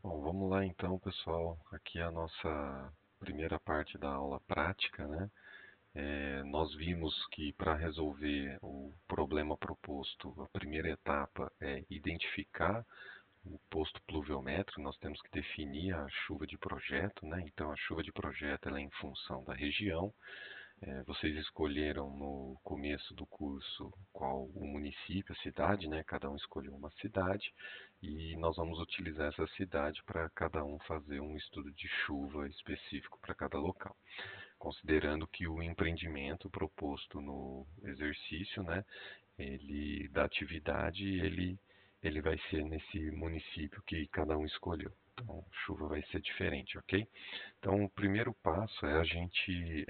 Bom, vamos lá então, pessoal. Aqui é a nossa primeira parte da aula prática, né? Nós vimos que para resolver o problema proposto, a primeira etapa é identificar o posto pluviométrico. Nós temos que definir a chuva de projeto, né? Então, a chuva de projeto ela é em função da região. Vocês escolheram no começo do curso qual o município, a cidade, né? Cada um escolheu uma cidade e nós vamos utilizar essa cidade para cada um fazer um estudo de chuva específico para cada local. Considerando que o empreendimento proposto no exercício, né? Ele da atividade, ele vai ser nesse município que cada um escolheu. Então, chuva vai ser diferente, ok? Então, o primeiro passo é a gente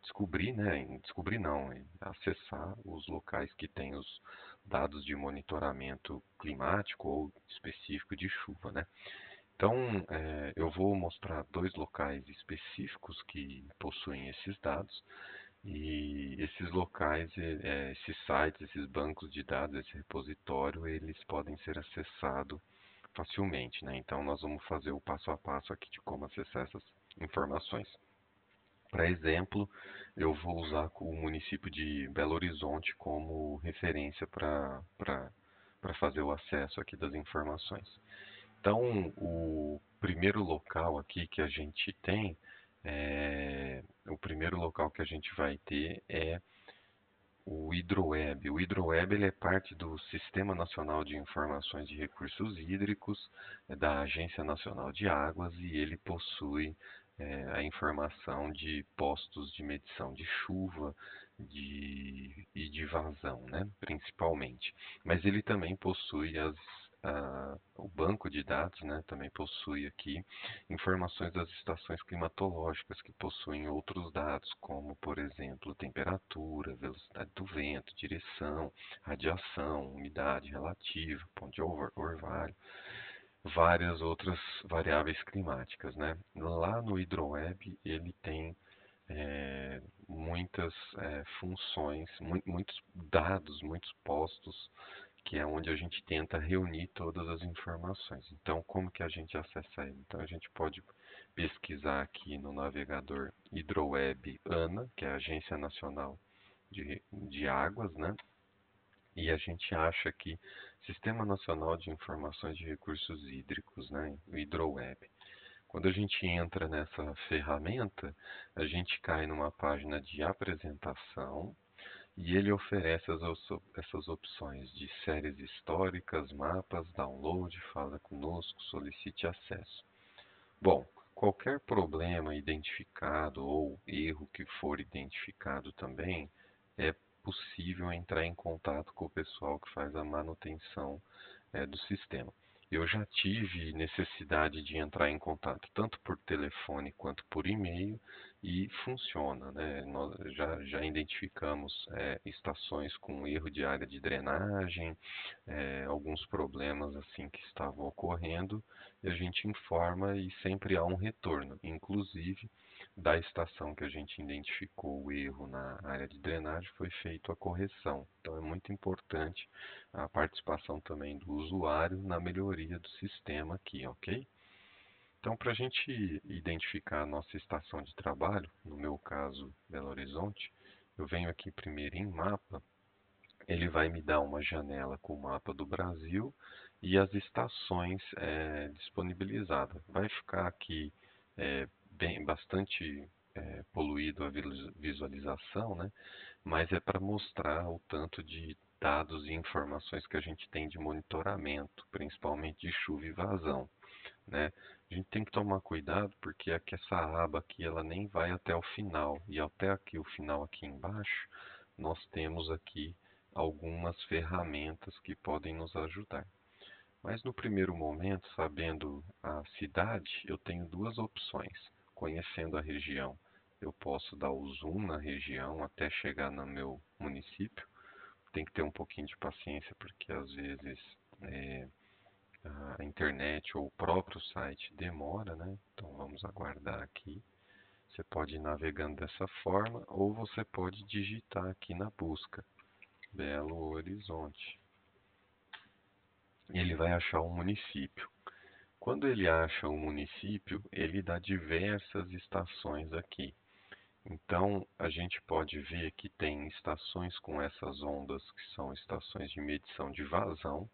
descobrir, né? Descobrir não, acessar os locais que têm os dados de monitoramento climático ou específico de chuva, né? Então, eu vou mostrar dois locais específicos que possuem esses dados e esses locais, esses sites, esses bancos de dados, esse repositório, eles podem ser acessados facilmente, né? Então, nós vamos fazer o passo a passo aqui de como acessar essas informações. Para exemplo, eu vou usar o município de Belo Horizonte como referência para fazer o acesso aqui das informações. Então, o primeiro local aqui que a gente tem, o primeiro local que a gente vai ter é o Hidroweb. O Hidroweb ele é parte do Sistema Nacional de Informações de Recursos Hídricos, da Agência Nacional de Águas, e ele possui a informação de postos de medição de chuva e de vazão, né, principalmente. Mas ele também possui o banco de dados, né, também possui aqui informações das estações climatológicas que possuem outros dados, como, por exemplo, temperatura, velocidade do vento, direção, radiação, umidade relativa, ponto de orvalho, várias outras variáveis climáticas, né? Lá no Hidroweb ele tem muitas funções, muitos dados, muitos postos, que é onde a gente tenta reunir todas as informações. Então, como que a gente acessa ele? Então, a gente pode pesquisar aqui no navegador Hidroweb ANA, que é a Agência Nacional de Águas, né? E a gente acha aqui Sistema Nacional de Informações de Recursos Hídricos, né? O Hidroweb. Quando a gente entra nessa ferramenta, a gente cai numa página de apresentação e ele oferece essas opções de séries históricas, mapas, download, fala conosco, solicite acesso. Bom, qualquer problema identificado ou erro que for identificado também, é possível entrar em contato com o pessoal que faz a manutenção do sistema. Eu já tive necessidade de entrar em contato tanto por telefone quanto por e-mail e funciona, né? Nós já identificamos estações com erro de área de drenagem, alguns problemas assim que estavam ocorrendo e a gente informa e sempre há um retorno, inclusive da estação que a gente identificou o erro na área de drenagem foi feita a correção. Então é muito importante a participação também do usuário na melhoria do sistema aqui, ok? Então, para a gente identificar a nossa estação de trabalho, no meu caso, Belo Horizonte, eu venho aqui primeiro em mapa, ele vai me dar uma janela com o mapa do Brasil e as estações disponibilizadas. Vai ficar aqui bastante poluído a visualização, né? Mas é para mostrar o tanto de dados e informações que a gente tem de monitoramento, principalmente de chuva e vazão, né? A gente tem que tomar cuidado porque aqui essa aba aqui ela nem vai até o final e até aqui o final aqui embaixo nós temos aqui algumas ferramentas que podem nos ajudar. Mas no primeiro momento, sabendo a cidade, eu tenho duas opções. Conhecendo a região, eu posso dar o zoom na região até chegar no meu município. Tem que ter um pouquinho de paciência porque às vezes é, a internet ou o próprio site demora, né? Então vamos aguardar aqui. Você pode ir navegando dessa forma ou você pode digitar aqui na busca Belo Horizonte. Ele vai achar um município. Quando ele acha o município, ele dá diversas estações aqui. Então, a gente pode ver que tem estações com essas ondas, que são estações de medição de vazão.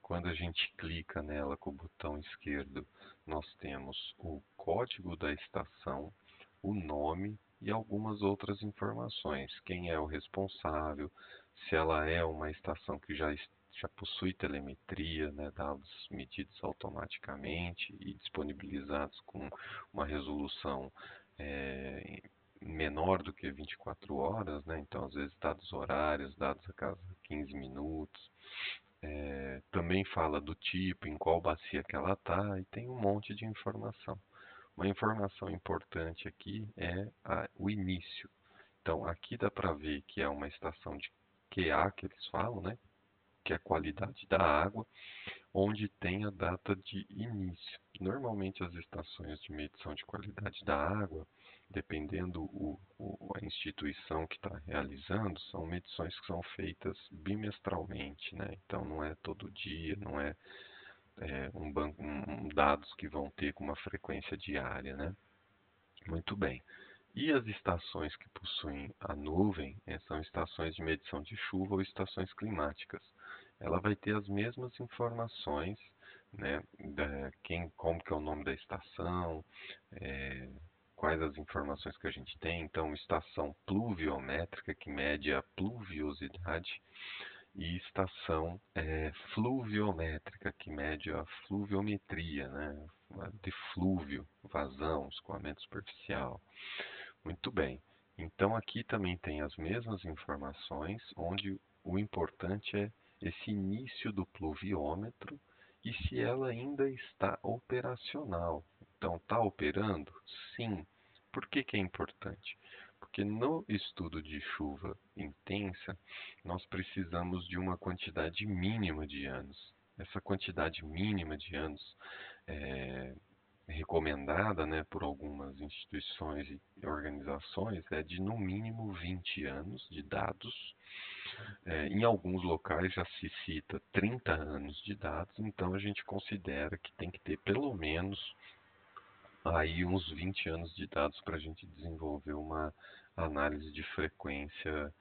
Quando a gente clica nela com o botão esquerdo, nós temos o código da estação, o nome e algumas outras informações. Quem é o responsável, se ela é uma estação que já possui telemetria, né, dados medidos automaticamente e disponibilizados com uma resolução eh, menor do que 24 horas, né? Então, às vezes, dados horários, dados a cada 15 minutos. Também fala do tipo, em qual bacia que ela está, e tem um monte de informação. Uma informação importante aqui é o início. Então, aqui dá para ver que é uma estação de QA, que eles falam, né? Que é a qualidade da água, onde tem a data de início. Normalmente as estações de medição de qualidade da água, dependendo a instituição que está realizando, são medições que são feitas bimestralmente, né? Então não é todo dia, não é, um banco, dados que vão ter com uma frequência diária, né? Muito bem. E as estações que possuem a nuvem, são estações de medição de chuva ou estações climáticas. Ela vai ter as mesmas informações, né, como que é o nome da estação, é, quais as informações que a gente tem. Então, estação pluviométrica, que mede a pluviosidade, e estação fluviométrica, que mede a fluviometria, né, de flúvio, vazão, escoamento superficial. Muito bem. Então aqui também tem as mesmas informações, onde o importante é esse início do pluviômetro e se ela ainda está operacional. Então, está operando? Sim. Por que que é importante? Porque no estudo de chuva intensa, nós precisamos de uma quantidade mínima de anos. Essa quantidade mínima de anos é, recomendada, né, por algumas instituições e organizações é de no mínimo 20 anos de dados. Em alguns locais já se cita 30 anos de dados, então a gente considera que tem que ter pelo menos aí uns 20 anos de dados para a gente desenvolver uma análise de frequência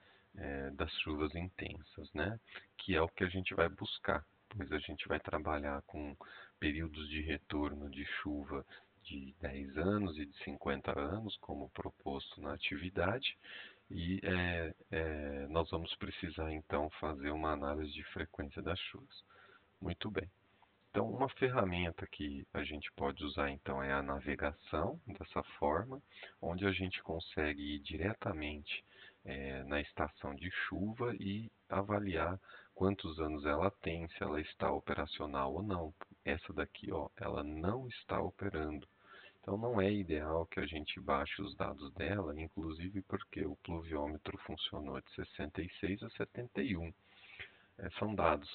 das chuvas intensas, né? Que é o que a gente vai buscar, pois a gente vai trabalhar com períodos de retorno de chuva de 10 anos e de 50 anos, como proposto na atividade, e nós vamos precisar então fazer uma análise de frequência das chuvas. Muito bem. Então, uma ferramenta que a gente pode usar então é a navegação, dessa forma, onde a gente consegue ir diretamente na estação de chuva e avaliar quantos anos ela tem, se ela está operacional ou não. Essa daqui, ó, ela não está operando. Então não é ideal que a gente baixe os dados dela, inclusive porque o pluviômetro funcionou de 66 a 71. São dados,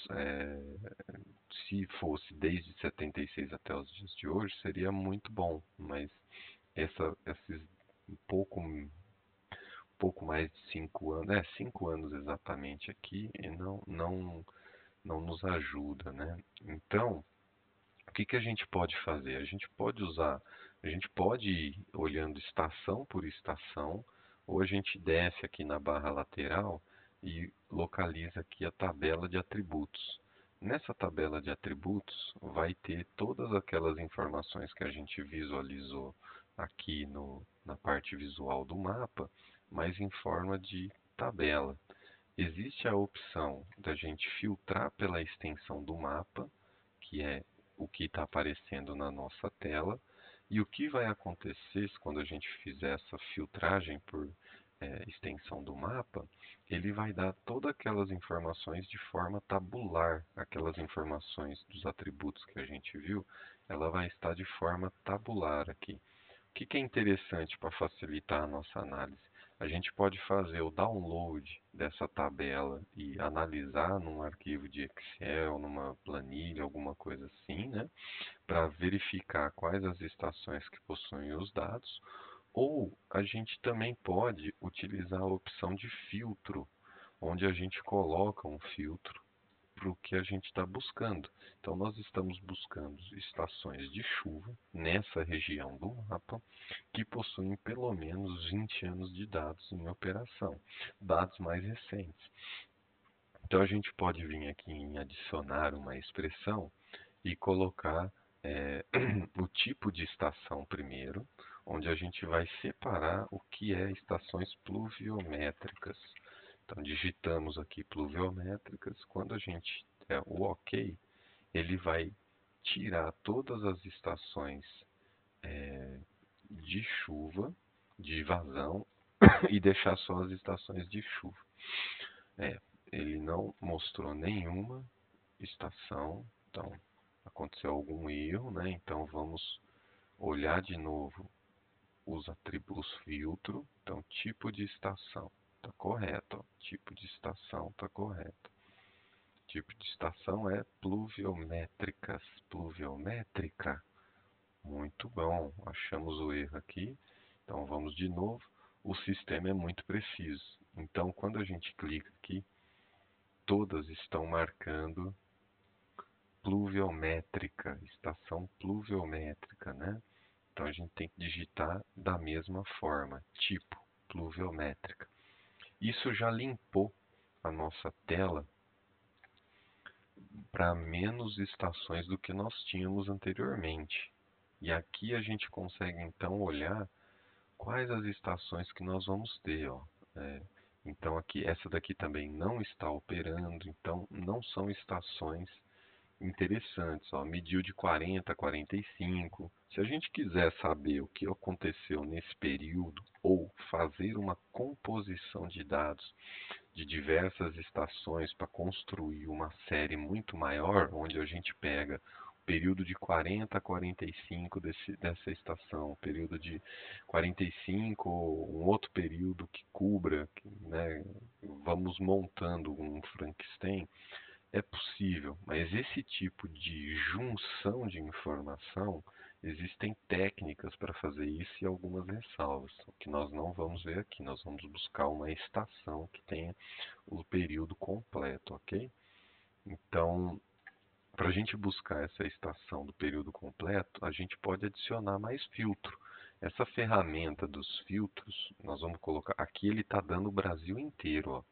se fosse desde 76 até os dias de hoje, seria muito bom, mas esses pouco mais de 5 anos, 5 anos exatamente aqui, e não nos ajuda, né? Então, o que que a gente pode fazer? A gente pode ir olhando estação por estação, ou a gente desce aqui na barra lateral e localiza aqui a tabela de atributos. Nessa tabela de atributos vai ter todas aquelas informações que a gente visualizou aqui na parte visual do mapa, mas em forma de tabela. Existe a opção da gente filtrar pela extensão do mapa, que é o que está aparecendo na nossa tela. E o que vai acontecer quando a gente fizer essa filtragem por extensão do mapa, ele vai dar todas aquelas informações de forma tabular, aquelas informações dos atributos que a gente viu, ela vai estar de forma tabular aqui. O que que é interessante para facilitar a nossa análise? A gente pode fazer o download dessa tabela e analisar num arquivo de Excel, numa planilha, alguma coisa assim, né? Para verificar quais as estações que possuem os dados. Ou a gente também pode utilizar a opção de filtro, onde a gente coloca um filtro para o que a gente está buscando. Então, nós estamos buscando estações de chuva nessa região do mapa que possuem pelo menos 20 anos de dados em operação, dados mais recentes. Então, a gente pode vir aqui em adicionar uma expressão e colocar o tipo de estação primeiro, onde a gente vai separar o que é estações pluviométricas. Então, digitamos aqui pluviométricas. Quando a gente der o OK, ele vai tirar todas as estações de chuva, de vazão, e deixar só as estações de chuva. Ele não mostrou nenhuma estação, então aconteceu algum erro, né? Então vamos olhar de novo os atributos filtro. Então, tipo de estação está correto, ó. Tipo de estação está correto. Tipo de estação é pluviométricas, pluviométrica. Muito bom, achamos o erro aqui. Então vamos de novo. O sistema é muito preciso. Então, quando a gente clica aqui, todas estão marcando pluviométrica, estação pluviométrica, né? Então a gente tem que digitar da mesma forma, tipo pluviométrica. Isso já limpou a nossa tela para menos estações do que nós tínhamos anteriormente. E aqui a gente consegue então olhar quais as estações que nós vamos ter, ó. Então aqui, essa daqui também não está operando, então não são estações interessantes, ó, mediu de 40 a 45. Se a gente quiser saber o que aconteceu nesse período ou fazer uma composição de dados de diversas estações para construir uma série muito maior, onde a gente pega o período de 40 a 45 dessa estação, período de 45 ou um outro período que cubra, né, vamos montando um Frankenstein. É possível, mas esse tipo de junção de informação, existem técnicas para fazer isso e algumas ressalvas, o que nós não vamos ver aqui. Nós vamos buscar uma estação que tenha o período completo, ok? Então, para a gente buscar essa estação do período completo, a gente pode adicionar mais filtro. Essa ferramenta dos filtros, nós vamos colocar aqui, ele está dando o Brasil inteiro, ó.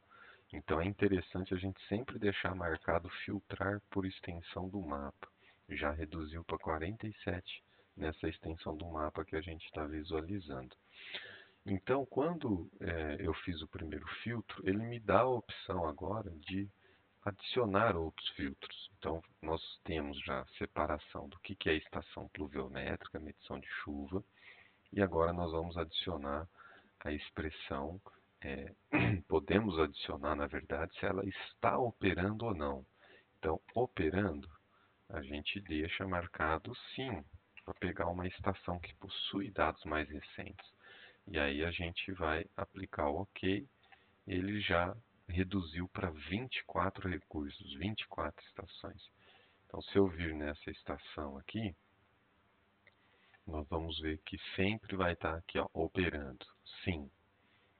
Então é interessante a gente sempre deixar marcado filtrar por extensão do mapa. Já reduziu para 47 nessa extensão do mapa que a gente está visualizando. Então, quando eu fiz o primeiro filtro, ele me dá a opção agora de adicionar outros filtros. Então, nós temos já a separação do que é estação pluviométrica, medição de chuva, e agora nós vamos adicionar a expressão, podemos adicionar, na verdade, se ela está operando ou não. Então, operando, a gente deixa marcado sim, para pegar uma estação que possui dados mais recentes. E aí a gente vai aplicar o OK, ele já reduziu para 24 recursos, 24 estações. Então, se eu vir nessa estação aqui, nós vamos ver que sempre vai estar aqui, ó, operando. Sim,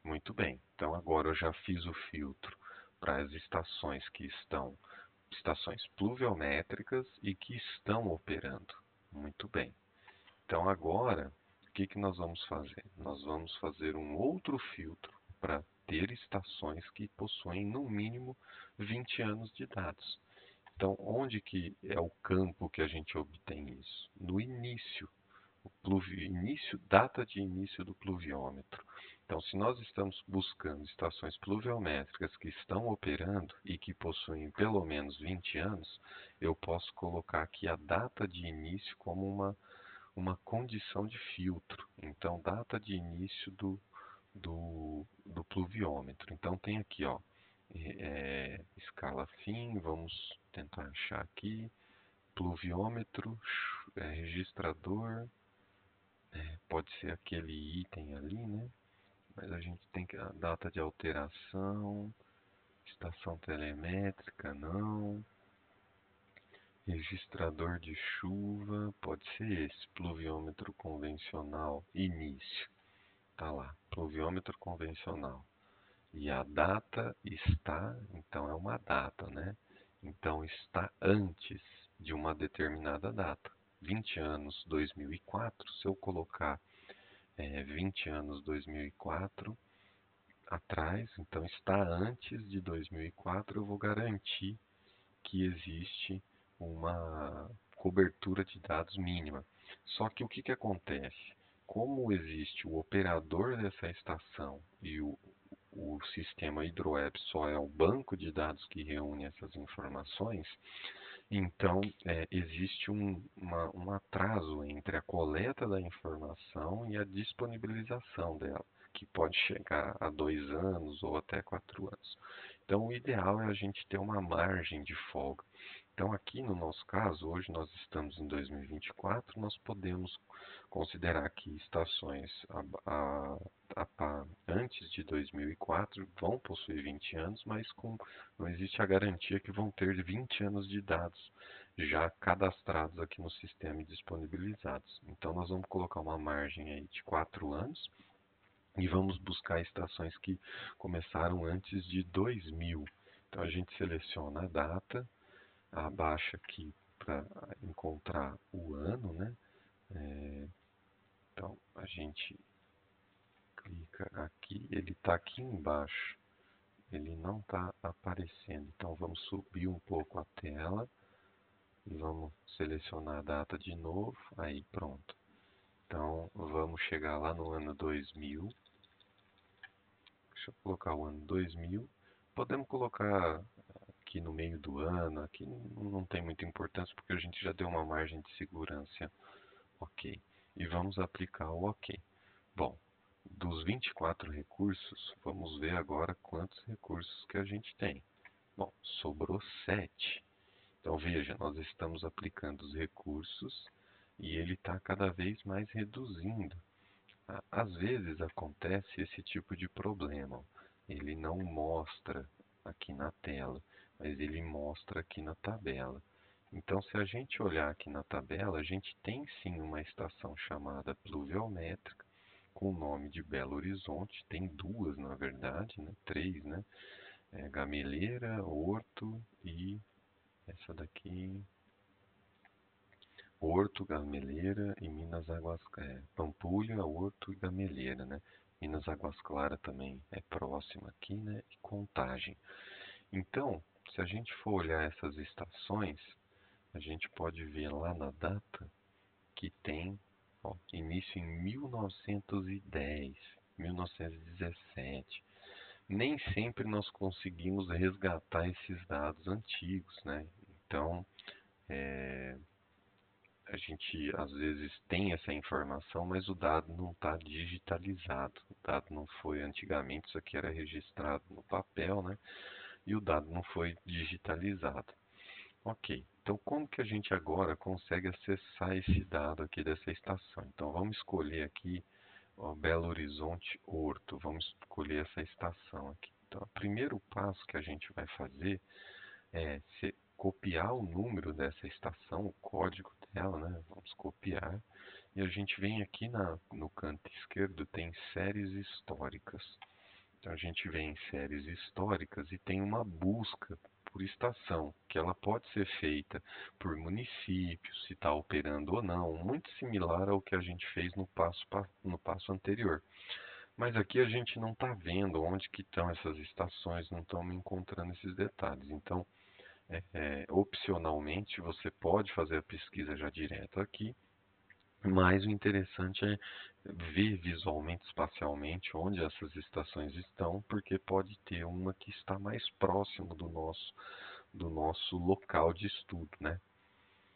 muito bem. Então, agora eu já fiz o filtro para as estações que estão, estações pluviométricas e que estão operando. Muito bem. Então, agora, o que nós vamos fazer? Nós vamos fazer um outro filtro para ter estações que possuem no mínimo 20 anos de dados. Então, onde que é o campo que a gente obtém isso? No início, data de início do pluviômetro. Então, se nós estamos buscando estações pluviométricas que estão operando e que possuem pelo menos 20 anos, eu posso colocar aqui a data de início como uma condição de filtro. Então, data de início do pluviômetro. Então, tem aqui, ó, escala fim, vamos tentar achar aqui, pluviômetro, registrador, pode ser aquele item ali, né? Mas a gente tem que a data de alteração, estação telemétrica, não. Registrador de chuva, pode ser esse, pluviômetro convencional, início. Tá lá, pluviômetro convencional. E a data está, então é uma data, né? Então está antes de uma determinada data. 20 anos 2004, se eu colocar 20 anos 2004 atrás, então está antes de 2004, eu vou garantir que existe uma cobertura de dados mínima. Só que o que acontece? Como existe o operador dessa estação e o sistema HydroWeb só é o banco de dados que reúne essas informações, então existe um atraso entre a coleta da informação e a disponibilização dela, que pode chegar a 2 anos ou até 4 anos. Então, o ideal é a gente ter uma margem de folga. Então, aqui no nosso caso, hoje nós estamos em 2024, nós podemos considerar que estações antes de 2004 vão possuir 20 anos, mas não existe a garantia que vão ter 20 anos de dados já cadastrados aqui no sistema e disponibilizados. Então, nós vamos colocar uma margem aí de 4 anos e vamos buscar estações que começaram antes de 2000. Então, a gente seleciona a data, abaixa aqui para encontrar o ano, né? Então a gente clica aqui, ele está aqui embaixo, ele não está aparecendo. Então vamos subir um pouco a tela e vamos selecionar a data de novo, aí pronto. Então vamos chegar lá no ano 2000, deixa eu colocar o ano 2000, podemos colocar aqui no meio do ano, aqui não tem muita importância porque a gente já deu uma margem de segurança. Ok. E vamos aplicar o OK. Bom, dos 24 recursos, vamos ver agora quantos recursos que a gente tem. Bom, sobrou 7. Então veja, nós estamos aplicando os recursos e ele está cada vez mais reduzindo. Às vezes acontece esse tipo de problema. Ele não mostra aqui na tela, mas ele mostra aqui na tabela. Então, se a gente olhar aqui na tabela, a gente tem sim uma estação chamada pluviométrica, com o nome de Belo Horizonte. Tem duas, na verdade, né? Três, né? Gameleira, Horto e essa daqui, Horto, Gameleira e Minas Águas Pampulha, Horto e Gameleira, né? Minas Águas Claras também é próxima aqui, né? E Contagem. Então, se a gente for olhar essas estações, a gente pode ver lá na data que tem início em 1910, 1917. Nem sempre nós conseguimos resgatar esses dados antigos, né? Então, a gente às vezes tem essa informação, mas o dado não está digitalizado. O dado não foi antigamente, isso aqui era registrado no papel, né? E o dado não foi digitalizado. Ok, então como que a gente agora consegue acessar esse dado aqui dessa estação? Então vamos escolher aqui Belo Horizonte Horto, vamos escolher essa estação aqui. Então o primeiro passo que a gente vai fazer copiar o número dessa estação, o código dela, né? Vamos copiar. E a gente vem aqui no canto esquerdo, tem séries históricas. Então a gente vem em séries históricas e tem uma busca por estação, que ela pode ser feita por município, se está operando ou não, muito similar ao que a gente fez no passo anterior. Mas aqui a gente não está vendo onde que estão essas estações, não estamos encontrando esses detalhes. Então, opcionalmente, você pode fazer a pesquisa já direto aqui, mas o interessante é ver visualmente, espacialmente, onde essas estações estão, porque pode ter uma que está mais próximo do nosso local de estudo, né?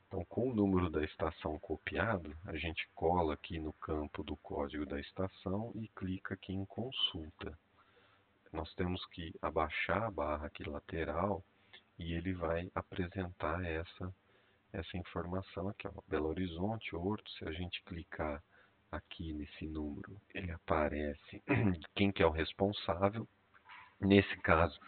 Então, com o número da estação copiado, a gente cola aqui no campo do código da estação e clica aqui em consulta. Nós temos que abaixar a barra aqui lateral e ele vai apresentar essa informação aqui, ó, Belo Horizonte, Horto. Se a gente clicar aqui nesse número, ele aparece quem que é o responsável. Nesse caso,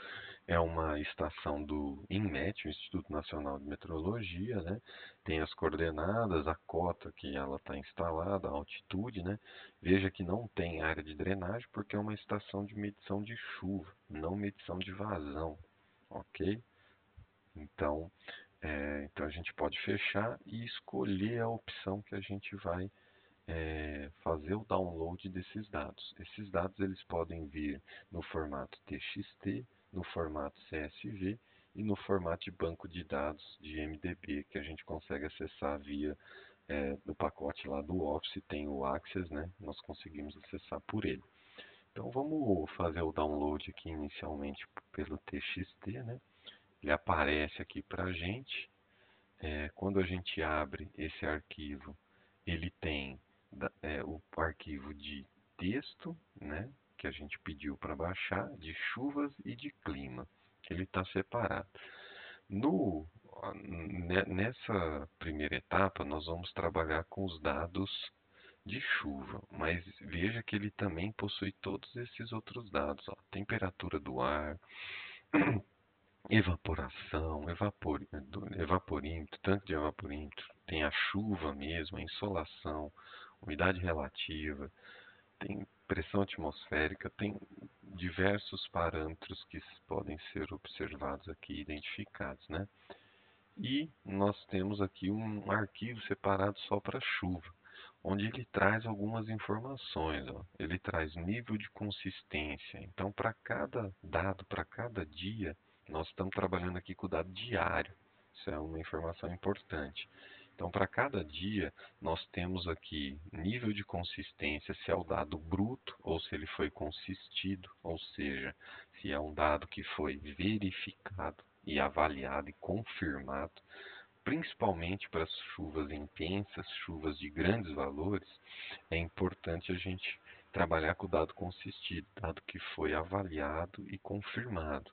é uma estação do INMET, o Instituto Nacional de Meteorologia, né? Tem as coordenadas, a cota que ela está instalada, a altitude, né? Veja que não tem área de drenagem porque é uma estação de medição de chuva, não medição de vazão, ok? Então a gente pode fechar e escolher a opção que a gente vai fazer o download desses dados. Esses dados eles podem vir no formato TXT, no formato CSV e no formato de banco de dados de MDB, que a gente consegue acessar via no pacote lá do Office, tem o Access, né? Nós conseguimos acessar por ele. Então vamos fazer o download aqui inicialmente pelo TXT, né? Ele aparece aqui para a gente. Quando a gente abre esse arquivo, ele tem o arquivo de texto, né, que a gente pediu para baixar, de chuvas e de clima. Ele está separado. No, Nessa primeira etapa, nós vamos trabalhar com os dados de chuva, mas veja que ele também possui todos esses outros dados, ó, temperatura do ar, evaporação, evaporímetro, tanque de evaporímetro, tem a chuva mesmo, a insolação, umidade relativa, tem pressão atmosférica, tem diversos parâmetros que podem ser observados aqui, identificados, né? E nós temos aqui um arquivo separado só para chuva, onde ele traz algumas informações, ó. Ele traz nível de consistência. Então, para cada dado, para cada dia, nós estamos trabalhando aqui com o dado diário. Isso é uma informação importante. Então, para cada dia, nós temos aqui nível de consistência, se é o dado bruto ou se ele foi consistido, ou seja, se é um dado que foi verificado e avaliado e confirmado, principalmente para as chuvas intensas, chuvas de grandes valores, é importante a gente trabalhar com o dado consistido, dado que foi avaliado e confirmado.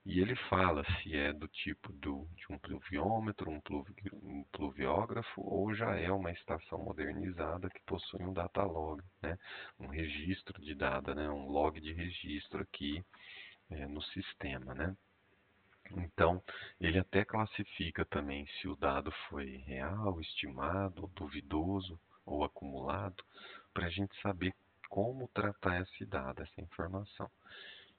E ele fala se é do tipo de um pluviômetro, um pluviógrafo, ou já é uma estação modernizada que possui um datalog, né? Um registro de dado, né? Um log de registro aqui no sistema, né? Então, ele até classifica também se o dado foi real, estimado, duvidoso ou acumulado, para a gente saber como tratar esse dado, essa informação.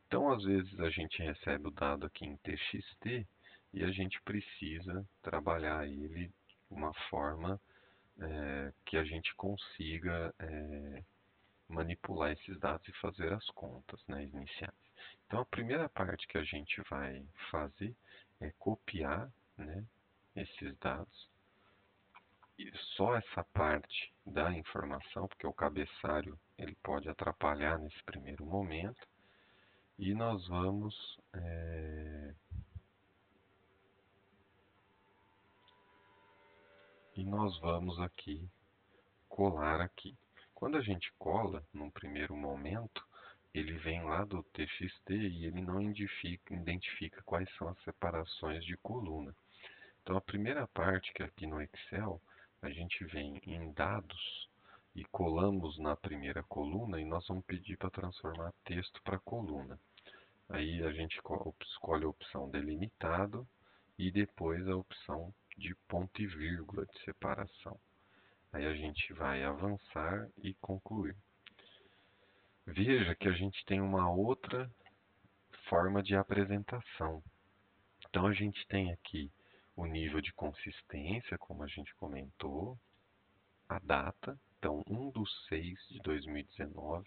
Então, às vezes, a gente recebe o dado aqui em TXT e a gente precisa trabalhar ele de uma forma que a gente consiga manipular esses dados e fazer as contas, né, iniciais. Então, a primeira parte que a gente vai fazer é copiar, né, esses dados. E só essa parte da informação, porque o cabeçalho ele pode atrapalhar nesse primeiro momento. E nós vamos aqui colar aqui. Quando a gente cola, num primeiro momento, ele vem lá do TXT e ele não identifica quais são as separações de coluna. Então, a primeira parte, que aqui no Excel, a gente vem em dados e colamos na primeira coluna e nós vamos pedir para transformar texto para coluna. Aí a gente escolhe a opção delimitado e depois a opção de ponto e vírgula de separação. Aí a gente vai avançar e concluir. Veja que a gente tem uma outra forma de apresentação. Então a gente tem aqui o nível de consistência, como a gente comentou, a data, então 1/6 de 2019,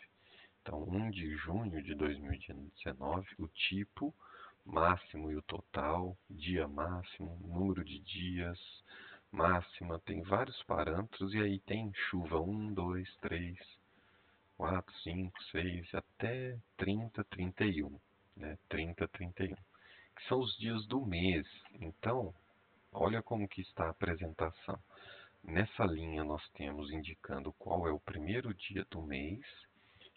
então 1 de junho de 2019, o tipo, máximo e o total, dia máximo, número de dias, máxima, tem vários parâmetros e aí tem chuva 1, 2, 3, 4, 5, 6, até 30, 31, né? 30, 31, que são os dias do mês. Então, olha como que está a apresentação. Nessa linha nós temos indicando qual é o primeiro dia do mês,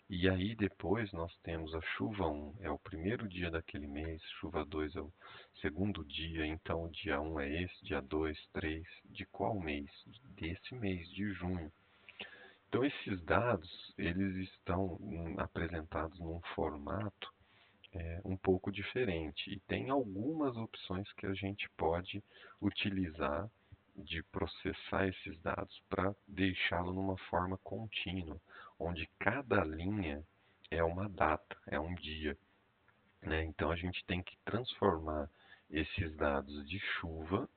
e aí depois nós temos a chuva 1 é o primeiro dia daquele mês, chuva 2 é o segundo dia, então o dia 1 é esse, dia 2, 3, de qual mês? Desse mês, de junho. Então esses dados, eles estão apresentados num formato um pouco diferente e tem algumas opções que a gente pode utilizar de processar esses dados para deixá-lo numa forma contínua, onde cada linha é uma data, é um dia, né? Então a gente tem que transformar esses dados de chuva,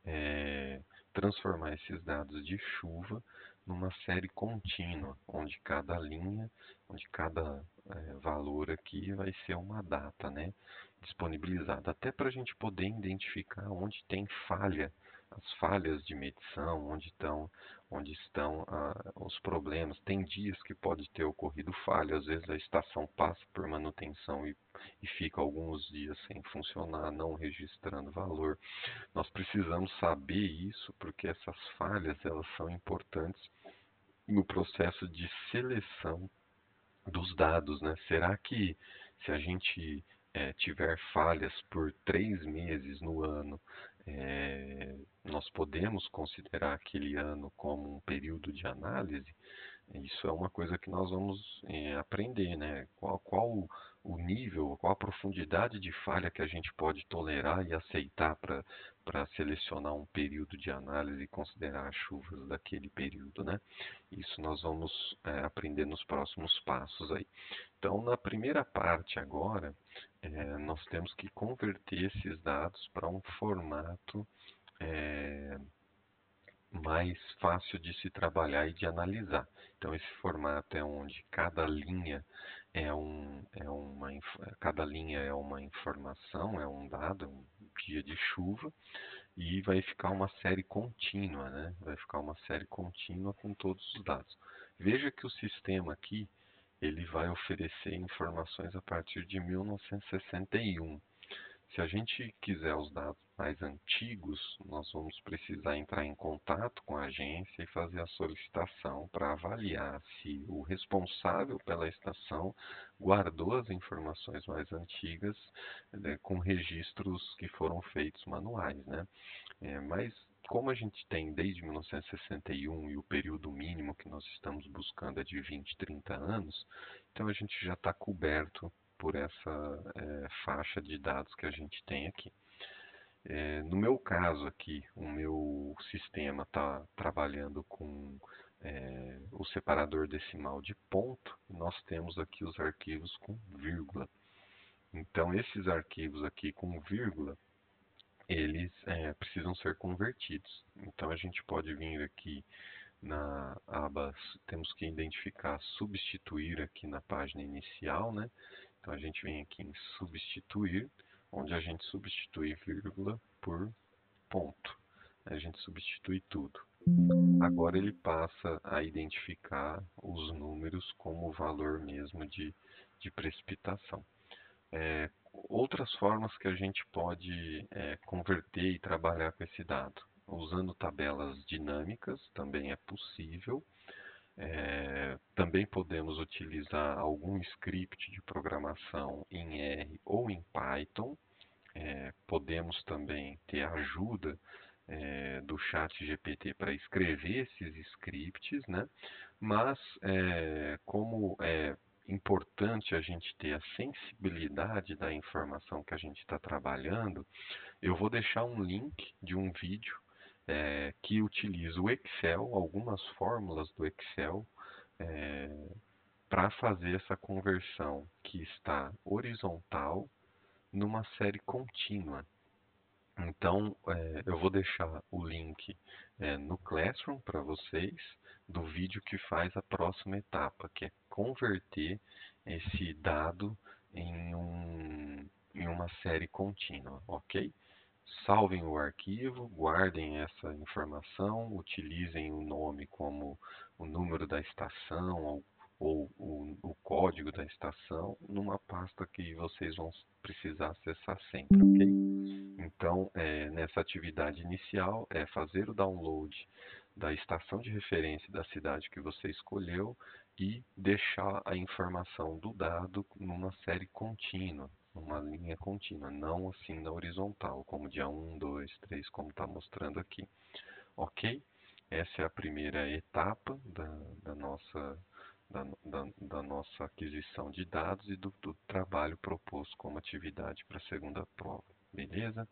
é, transformar esses dados de chuva numa série contínua, onde cada linha, onde cada valor aqui vai ser uma data, né, disponibilizada, até para a gente poder identificar onde tem falha, as falhas de medição, onde estão os problemas. Tem dias que pode ter ocorrido falha, às vezes a estação passa por manutenção e fica alguns dias sem funcionar, não registrando valor. Nós precisamos saber isso porque essas falhas elas são importantes no processo de seleção dos dados, né? Será que se a gente tiver falhas por 3 meses no ano, nós podemos considerar aquele ano como um período de análise? Isso é uma coisa que nós vamos aprender, né? Qual o nível, qual a profundidade de falha que a gente pode tolerar e aceitar para selecionar um período de análise e considerar as chuvas daquele período, né? Isso nós vamos aprender nos próximos passos aí. Então, na primeira parte agora, nós temos que converter esses dados para um formato é, mais fácil de se trabalhar e de analisar. Então esse formato é onde cada linha cada linha é uma informação, é um dado, é um dia de chuva e vai ficar uma série contínua, né? Vai ficar uma série contínua com todos os dados. Veja que o sistema aqui ele vai oferecer informações a partir de 1961. Se a gente quiser os dados mais antigos, nós vamos precisar entrar em contato com a agência e fazer a solicitação para avaliar se o responsável pela estação guardou as informações mais antigas, né, com registros que foram feitos manuais, né? Mas como a gente tem desde 1961 e o período mínimo que nós estamos buscando é de 20, 30 anos, então a gente já está coberto por essa faixa de dados que a gente tem aqui. No meu caso aqui, o meu sistema está trabalhando com o separador decimal de ponto, e nós temos aqui os arquivos com vírgula. Então, esses arquivos aqui com vírgula, eles precisam ser convertidos. Então, a gente pode vir aqui na aba, temos que identificar substituir aqui na página inicial, né? Então a gente vem aqui em substituir, onde a gente substitui vírgula por ponto. A gente substitui tudo. Agora ele passa a identificar os números como o valor mesmo de precipitação. Outras formas que a gente pode converter e trabalhar com esse dado. Usando tabelas dinâmicas também é possível. Também podemos utilizar algum script de programação em R ou em Python. Podemos também ter a ajuda do chat GPT para escrever esses scripts, né? Mas como é importante a gente ter a sensibilidade da informação que a gente está trabalhando, eu vou deixar um link de um vídeo que utiliza o Excel, algumas fórmulas do Excel, para fazer essa conversão que está horizontal numa série contínua. Então, eu vou deixar o link no Classroom para vocês do vídeo que faz a próxima etapa, que é converter esse dado em uma série contínua, ok? Salvem o arquivo, guardem essa informação, utilizem o nome como o número da estação ou o código da estação numa pasta que vocês vão precisar acessar sempre, ok? Então, nessa atividade inicial, é fazer o download da estação de referência da cidade que você escolheu e deixar a informação do dado numa série contínua, numa linha contínua, não assim na horizontal, como dia 1, 2, 3, como está mostrando aqui. Ok? Essa é a primeira etapa da nossa aquisição de dados e do trabalho proposto como atividade para a segunda prova. Beleza?